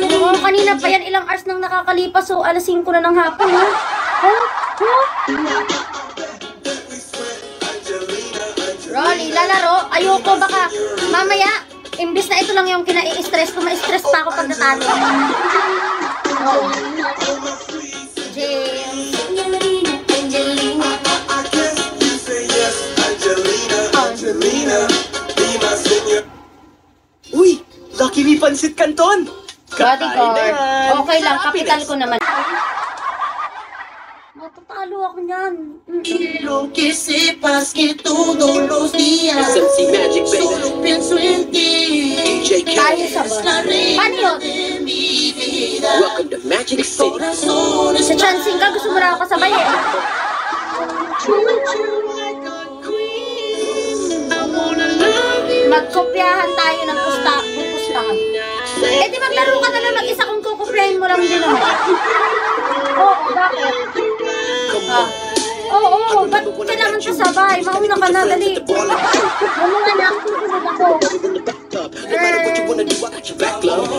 Oo, kanina pa yan, ilang hours nang nakakalipas, so alas 5 na ng hapon, ha? Rolly, lalaro? Ayoko, baka mamaya, imbis na ito lang yung kinai-stress ko, ma-stress pa ako pag natalo. Oh. James. Uy! Lucky Me Pansit Canton! Bodyguard. Okay lang, kapital ko naman. Matatalo ako niyan. Quiero que sepas que todos los días SMC Magic, baby. solo pienso en ti. DJ Ayos K. ba? Paano yun? Welcome to Magic City. Sa chancing ka, gusto mo na ako kasabay eh. Magkopyahan tayo ng pustahan. Eh di maglaro ka na lang mag-isa kung kukopyahin mo lang din naman. Oo, bakit? Oo, ba't kailangan kasabay? Mauna ka na, dali. Mauna na ako, susunod ako.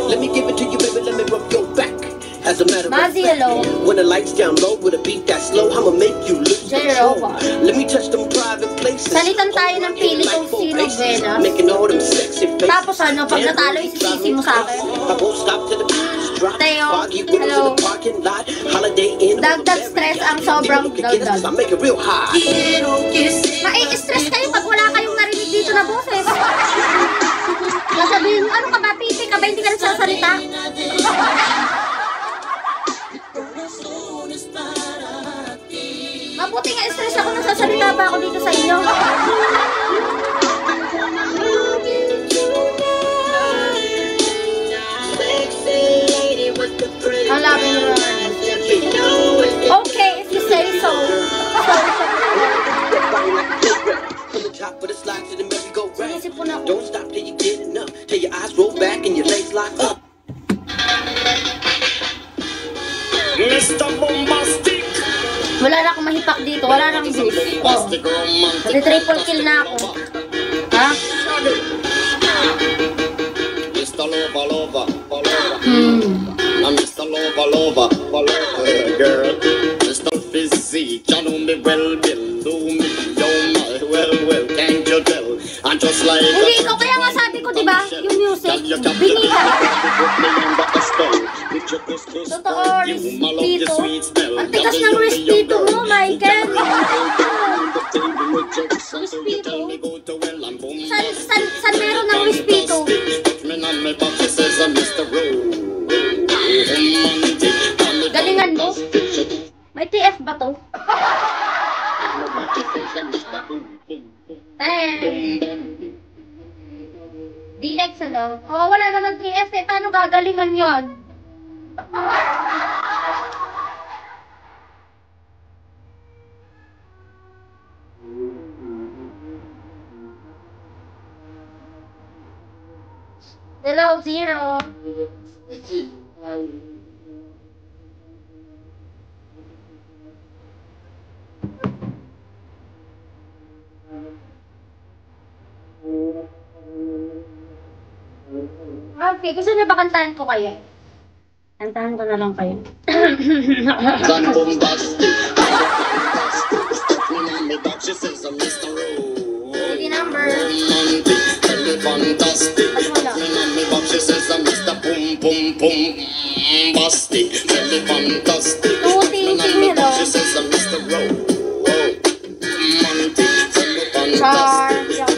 Let me give it to you, baby. Let me rub your back. As a matter of Mazzy, hello. when the lights down low with a beat that slow, I'ma make you lose control. J-Roba. Let me touch them private places. Salitan tayo ng pili kung sino Venus. Making all them sexy faces. Tapos ano, pag natalo, isisisi mo sa akin. I won't stop till the beats drop. Teo, Foggy windows in hello. the parking lot. Holiday Inn. Dagdag stress ang sobrang dagdag. I make it real high. Mai-stress kayo pag wala kayong narinig dito na boses. Sasabihin mo, ano ka ba, pipi ka ba, hindi ka nagsasalita? Mabuti nga stress ako, nagsasalita pa ako dito sa inyo. Halapin mo. Okay, if you say so. Sinisip po na ako. Don't stop till you get enough. Till your eyes roll back and your legs lock up. Mr. Bombastic. Wala na akong mahipak dito, wala na akong juice. Oh. Triple kill na ako. Ha? Mr. Lover, lover, lover. Hmm. Mr. Lover, lover, lover, girl. Mr. Physique, you know me well, below me, oh my, well, can't you tell? I'm just like Hindi ikaw, kaya nga sabi ko, diba, yung music, binita. Totoo, respito. Ang tigas ng respito mo, Michael. Respito. San meron ng respito? Galingan mo? May TF ba to? DX ano? Oh, wala naman TF eh. Paano gagalingan yon? Hello, Zero. Okay, gusto niyo ba kantahan ko kayo? Kantahan ko na lang kayo. Gun bombastic. She says I'm Mr. Really number. Romantic, fantastic. She says I'm Mr. Pum Pum Pum Bastic. Fantastic. Hello. She says I'm Mr. Romantic, Char.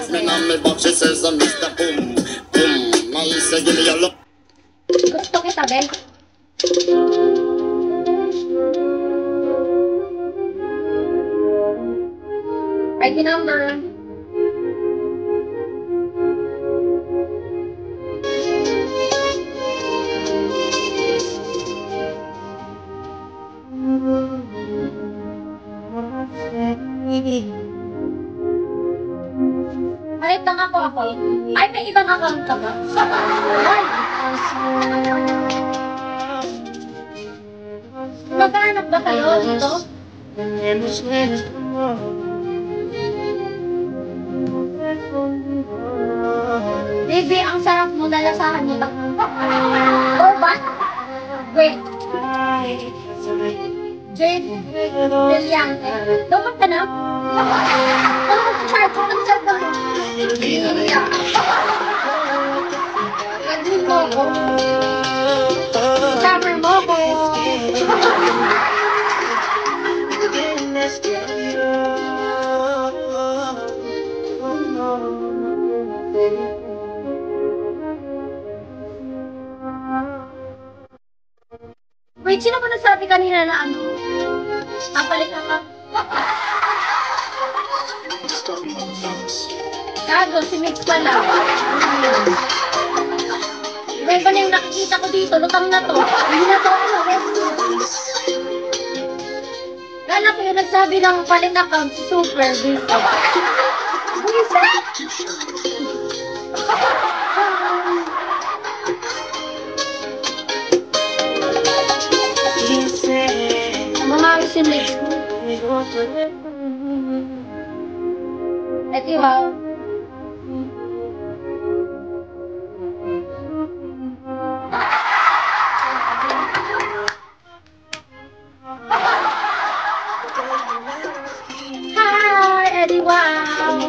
fantastic. She says I'm Mr. Pum Pum. I say give me your look. Gusto kita, Ben. ID number. Malit lang ako. Ay, may ibang account ka ba? Ay. Maghanap ba kayo dito? Baby, ang dala sa akin nito. Or ba? Wait. Jade Brillante. Dapat ka na? Ano ang charge? Ang charge mo? Gandun mo ako. Summer mo ako. Wait, sino ba nagsabi kanina na ano? Kapalit na ka? Gago, si Mix pala. Iba na yung nakikita ko dito, lutang na to. Hindi na to ano, Kala ko yung nagsabi ng palit account, super dito. Mga si Mix. Ito ba? Hi, Eddie Wow!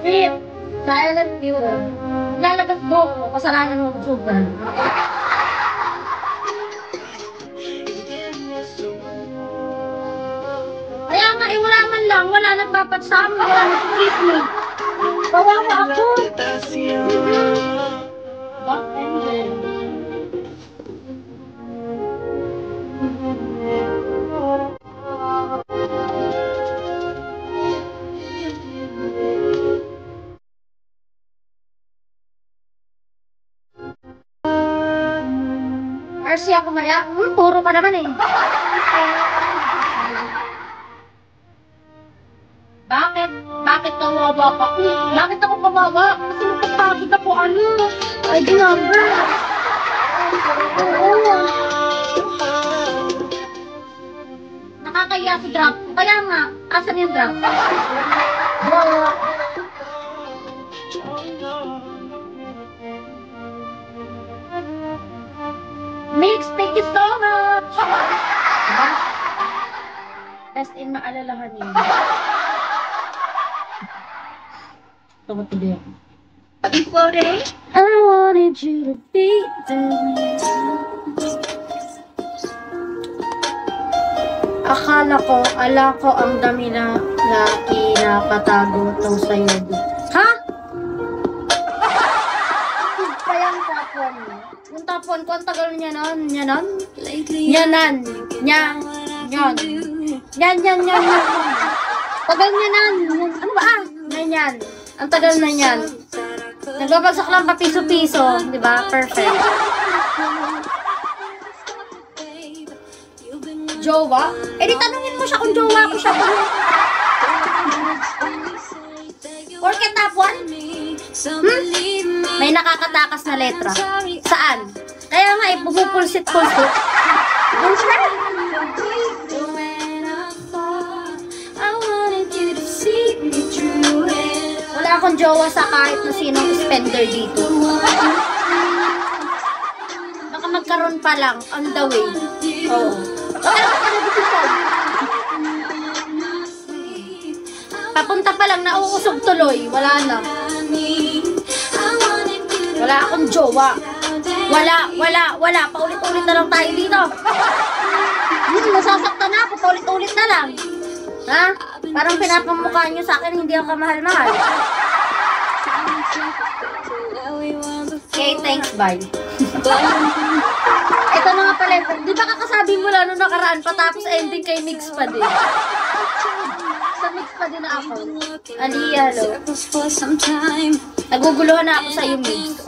Rip! Silent viewer. Lalagas mo ko, kasalanan mo sugar. Kaya nga, wala man lang, wala nagpapat sa amin, wala nag-treat me. Kawawa ako. Bakit? RC ako maya. Puro ka naman eh. Bakit? Bakit kawawa ka? Bakit ako kawawa? Kasi magpapakit ako ano? ID number. Oo. Nakakaya si drop. Kaya nga, asan yung drop? Mix, thank you so much! Diba? Best in maalalahanin. Ito ko today. I wanted you to be there. Akala ko ang dami na kinakatago to sa'yo. Ha? Pa yung top 1. Yung top 1 ko, ang tagal niya nun. Yan. Tagal niya nun. Ano ba? Yan. Ang tagal na yan. Nagbabagsak lang pa piso-piso. Diba? Perfect. Jowa? Eh di tanungin mo siya kung jowa ko siya. Porke top 1? May nakakatakas na letra. Saan? Kaya nga eh, pumupulsit-pulsit. Wala akong jowa sa kahit na sinong spender dito. Baka magkaroon pa lang on the way. Oo. Papunta pa lang, nauusog tuloy. Wala na. Wala akong jowa. Wala. Paulit-ulit na lang tayo dito. Nasasaktan na ako. Paulit-ulit na lang. Ha? Parang pinapamukha nyo sa akin, hindi ako kamahal-mahal. Okay, thanks, bye. Ito na nga pala, di ba kakasabi mo lang nung nakaraan patapos ending kay Mix pa din? Sa Mix pa din na ako. Aliyah, hello. Naguguluhan na ako sa iyo, Mix.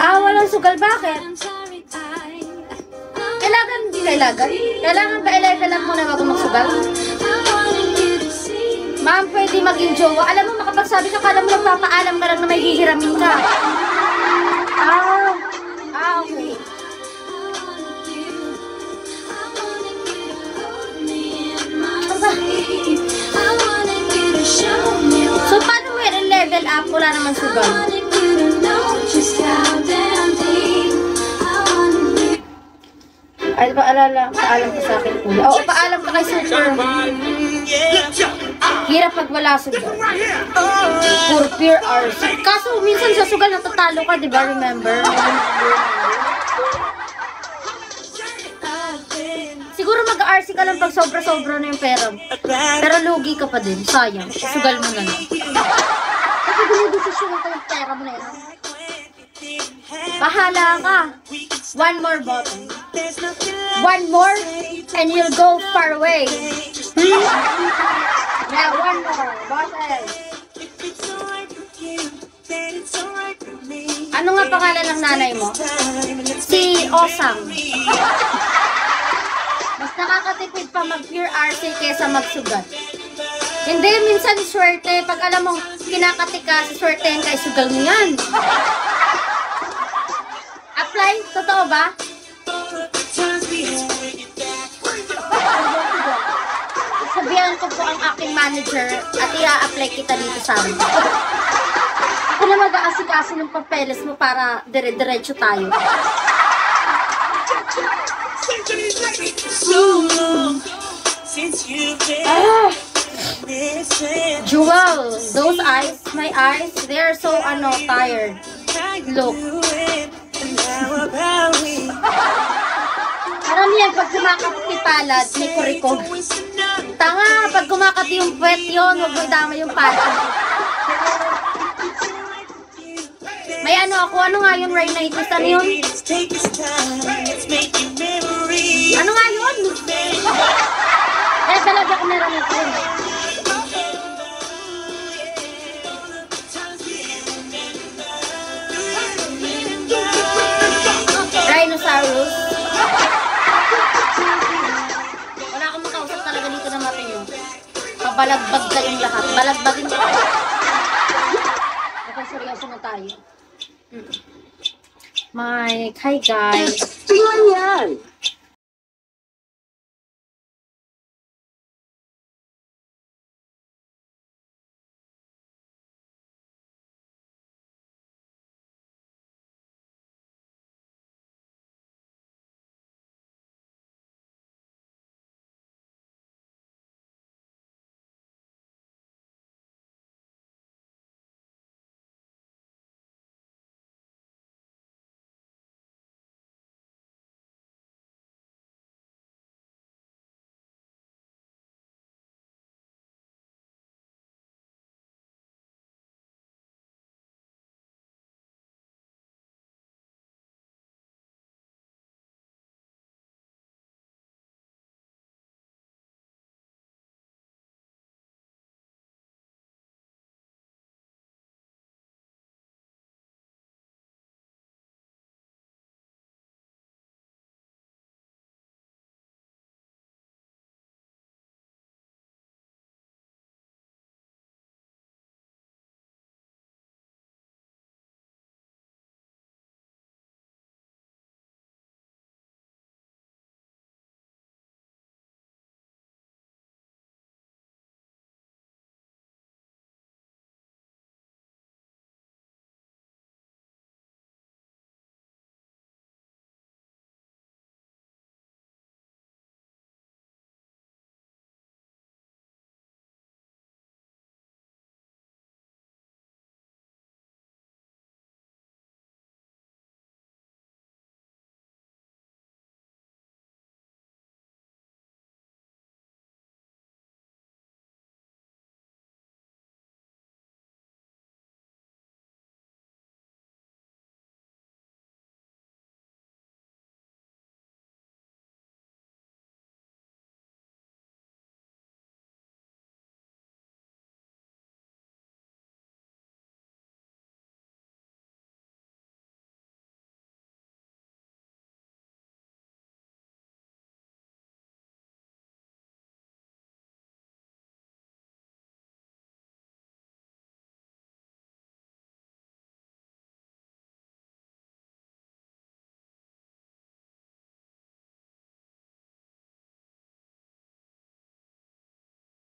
Walang sugal, bakit? Kailangan ba i-level up muna bago magsugal? Ma'am, pwede maging jowa. Alam mo, makapagsabi ka, kala mo nagpapaalam ka lang na may hihiramin ka. Okay. So, paano mo yan level up? Wala naman sugal. Ay, paalam ka sa akin, Kuya. Oo, paalam ka kay Super. Hirap pag wala sugal. For pure hours. Kaso, minsan sa sugal natatalo ka, di ba? Remember? Siguro mag-RC ka lang pag sobra-sobra na yung pera. Pero lugi ka pa din. Sayang. Sugal mo na lang. Kasi binidesisyon ko yung pera mo na yun. Bahala ka. One more bottle. One more and you'll go far away. Yeah, one more. Bottle. Ano nga pangalan ng nanay mo? Si Osang. Mas nakakatipid pa mag-pure RC kesa magsugat. Hindi, minsan swerte. Pag alam mong kinakati ka, siswertein ka, isugal mo yan. Apply? Totoo ba? Sabihan ko po ang aking manager at i-apply kita dito sa amin. Ako na mag-aasikaso ng papeles mo para dire-diretso tayo. Jewel, those eyes, my eyes, they are so tired. Look. Karamihan pag kumakati palad, may kurikog. Tanga, pag kumakati yung puwet yun, huwag mo idama yung palad. May ako, ano nga yun, rhinitis, ano yun? Ano nga yun? Talaga ko meron ito. Rhinoceros. Wala akong makausap talaga dito na matino. Pabalagbag kayong lahat. Balagbagin ko. Okay, seryoso na tayo. Mike, hi guys. Tingnan yan.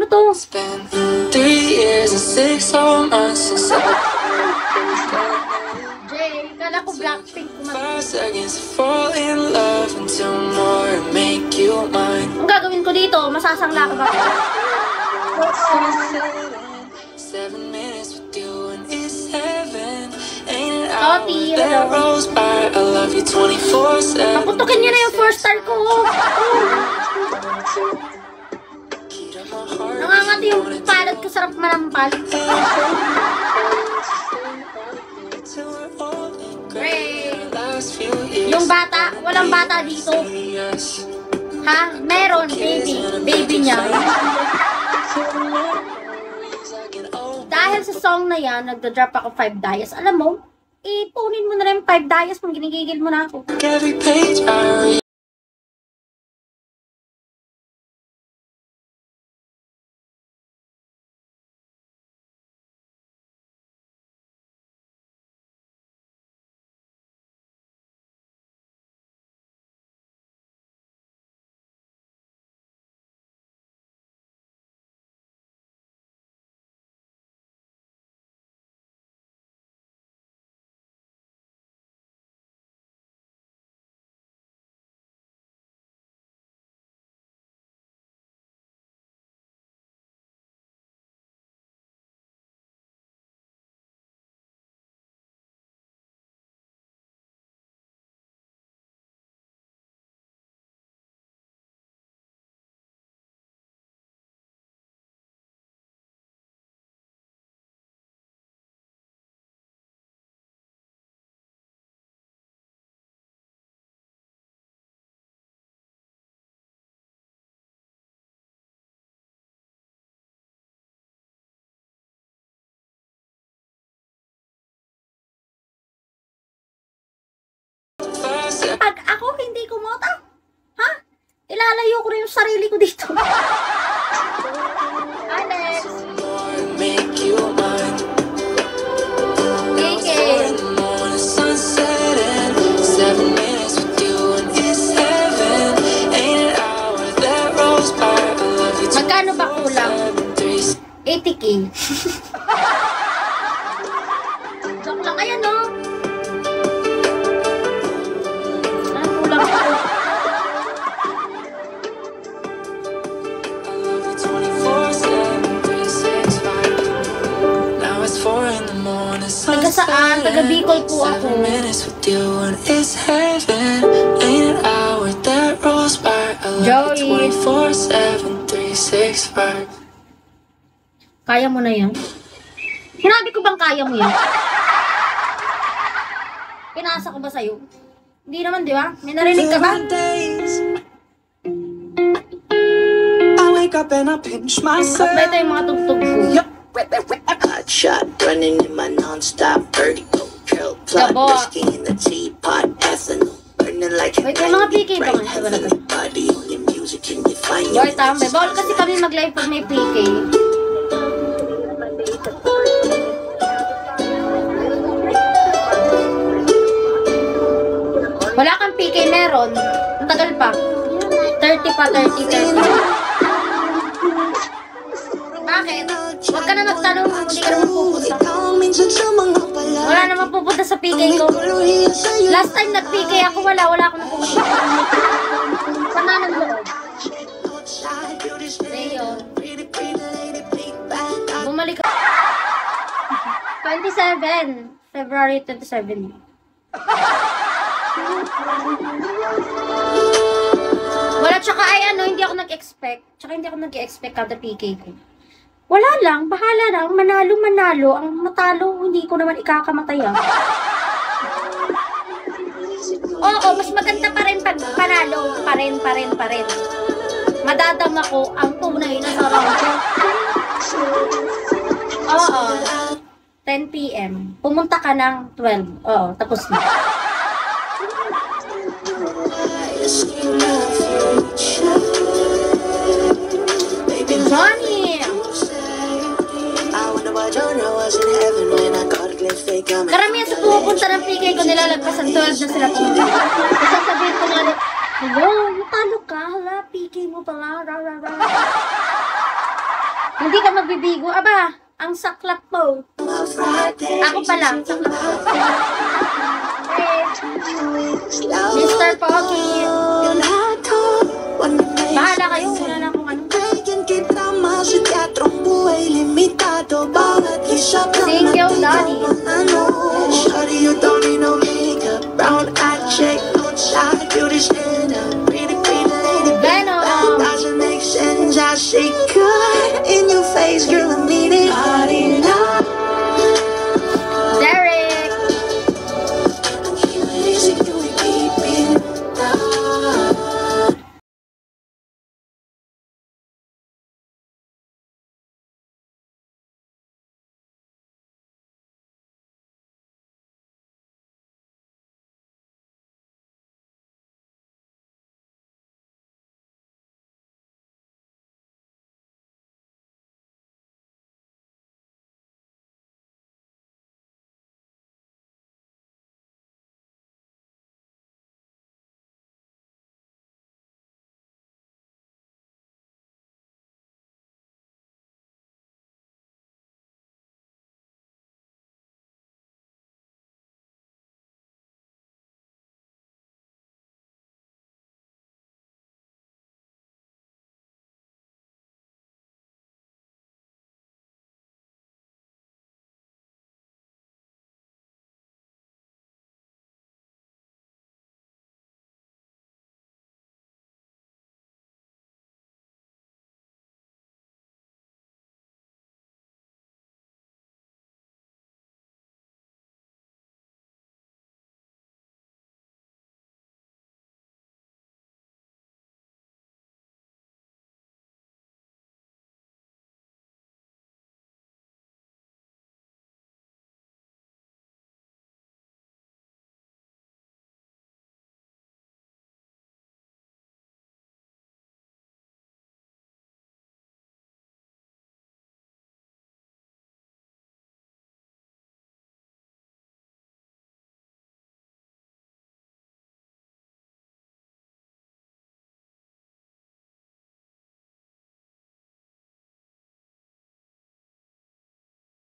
to? It's been 3 years and 6 whole months since I Jay, kala ko Blackpink kumanta. 5 seconds to fall in love and 2 more to make you mine. Ang gagawin ko dito, masasangla ka ba? 7 minutes with you and it's heaven. Ain't it Copy, hours that rolls by? I love you 24/7. Paputukin niya na yung first star ko. Nangangati yung palad ko, sarap manampal. Yung bata, walang bata dito. Ha? Meron, baby. Baby niya. Dahil sa song na yan, nagda-drop ako 5 dias. Alam mo, ipunin mo na lang 5 dias kung ginigigil mo na ako. Every page I read. Pag ako hindi kumota, ha? Ilalayo ko rin yung sarili ko dito. Alex. Make you mine. Kike. Morning sunset and 7 minutes with you and it's heaven. Ain't an hour that rolls by. I love you. Magkano ba kulang? 80K. Joke lang, ayan no? Ano kulang ako? I love you 24/7, 365. Now it's 4 in the morning. Taga saan? Taga Bicol po ako. 7 minutes with you and it's heaven. Ain't an hour that rolls by. I love you Joey. 24/7, 365. Kaya mo na yan? Sinabi ko bang kaya mo yan? Pinasa ko ba sa'yo? Hindi naman, di ba? May narinig ka ba? I wake up and I pinch myself. Kompleto yung mga tugtog ko. Hot shot running in my non-stop vertigo. Curl plot, Gabo. whiskey in the teapot, ethanol burning like a Wait, may mga PK ba bright nga? heavenly body on your music and you find Boy, tambe. Bawal kasi kami mag-live pag may PK. Wala kang PK, meron. Ang tagal pa. 30 pa, 30. Bakit? Huwag ka na magtanong, hindi ka naman pupunta. Wala naman pupunta sa PK ko. Last time nag-PK ako, wala akong napupunta. Sana ng loob. Ngayon. Bumalik ako. 27. February 27. Wala, tsaka ay ano, hindi ako nag-expect. Tsaka hindi ako nag-expect kada PK ko. Wala lang, bahala lang, manalo. Ang matalo, hindi ko naman ikakamatay ah. Oo, mas maganda pa rin pag panalo. Pa rin. Madadama ko ang tunay na sarap. Oo. 10 PM. Pumunta ka ng 12. Oo, tapos na. Johnny! Karamihan sa pumupunta ng PK ko nilalagpasan 12 na sila pumunta. Kasi sabihin ko nga, hello, natalo ka, hala, PK mo pala, Hindi ka magbibigo. Aba, ang saklap mo. Ako pala, saklap mo. Mr. Pogi. Bahala kayo. Wala na akong ano. Thank you, Daddy. Shawty, you don't need no makeup. Brown eye check, no shy, beauty stand up. Pretty, pretty lady, Venom. doesn't make sense. I say good in your face, girl, I mean it. Body love. Derek. Music, you ain't keeping up.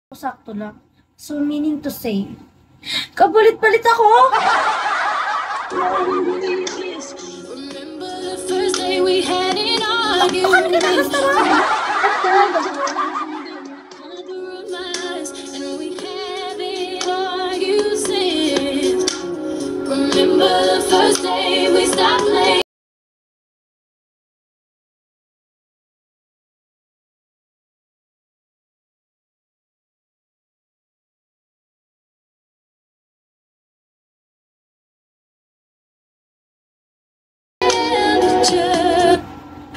Sakto lang. So, meaning to say, kabulit-balit ako! Remember the first day we had an Bakit kinakasta mo? compromise, and we haven't argued since. Remember the first day we stopped playing.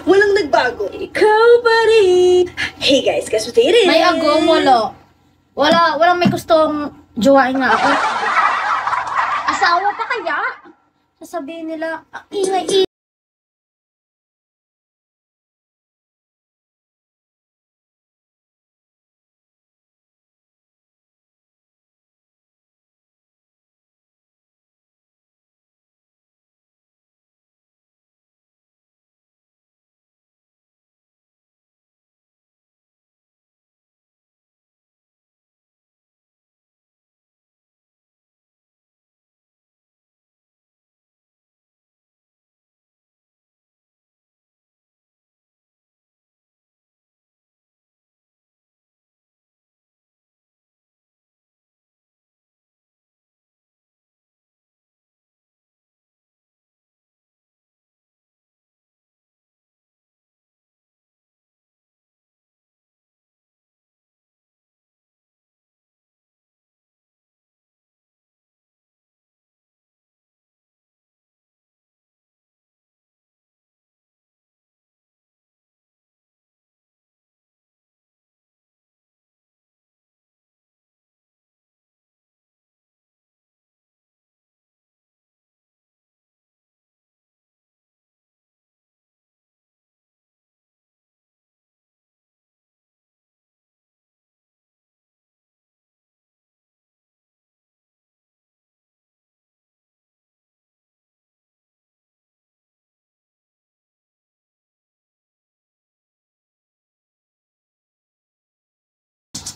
Walang nagbago. Ikaw pa rin. Hey guys, guess what it is? May agong wala. Walang may gustong jowain nga ako. Asawa pa kaya? Sasabihin nila, ingay-ingay.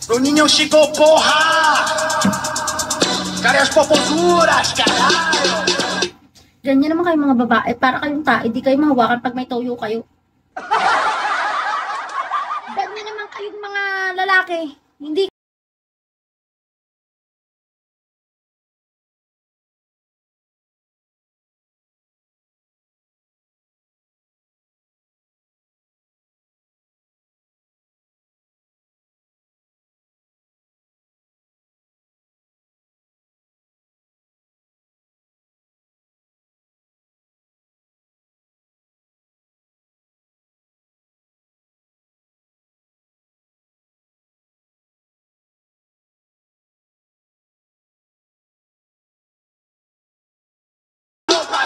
Bruninho chegou, porra! Cadê as popozuras, caralho? Ganyan naman kayo mga babae. Para kayong tae, di kayo mahawakan pag may toyo kayo. Ganyan naman kayong mga lalaki. Hindi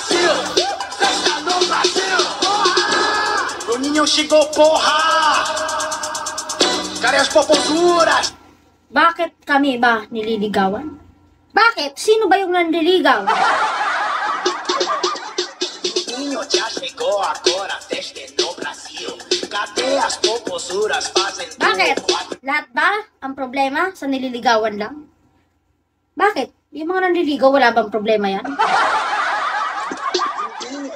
Brasil! Festa no Brasil! Porra! Bruninho chegou, porra! Cadê as popozuras? Bakit kami ba nililigawan? Bakit? Sino ba yung nanliligaw? Bruninho já chegou agora, festa no Brasil. Cadê as popozuras fazendo Bakit? Lahat ba ang problema sa nililigawan lang? Bakit? Yung mga nanliligaw, wala bang problema yan?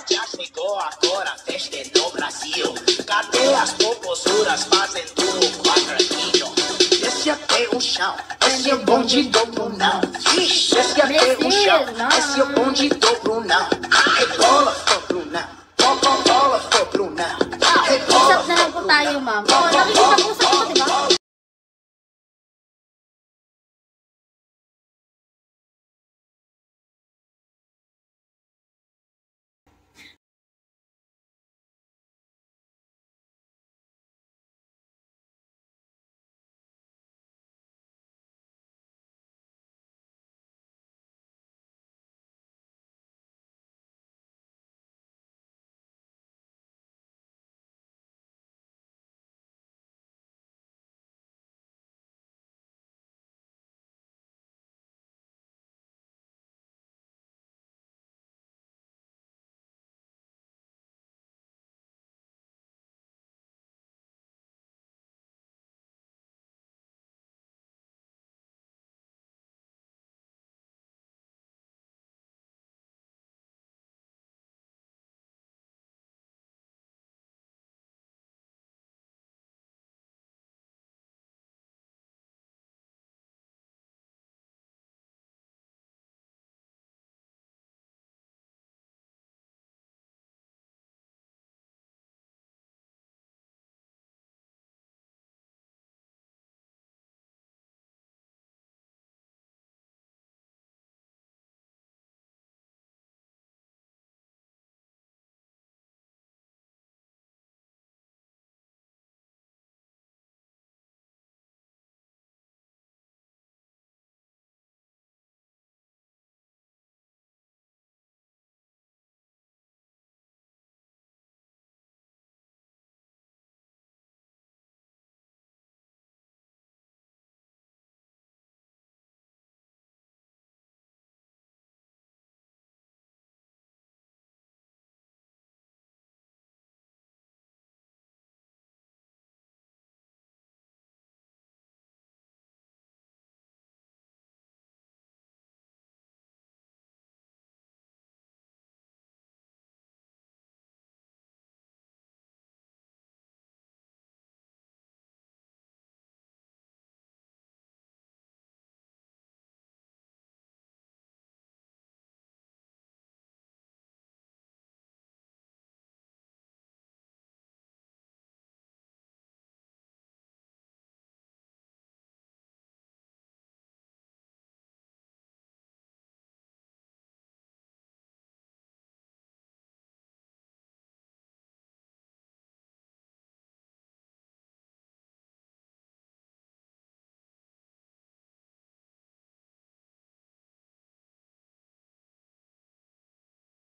Já chegou agora, festa no Brasil. Cadê as popozuras fazendo quadradinho? Desce até o chão, esse é o bonde do bundão. Desce até o chão, esse é o bonde do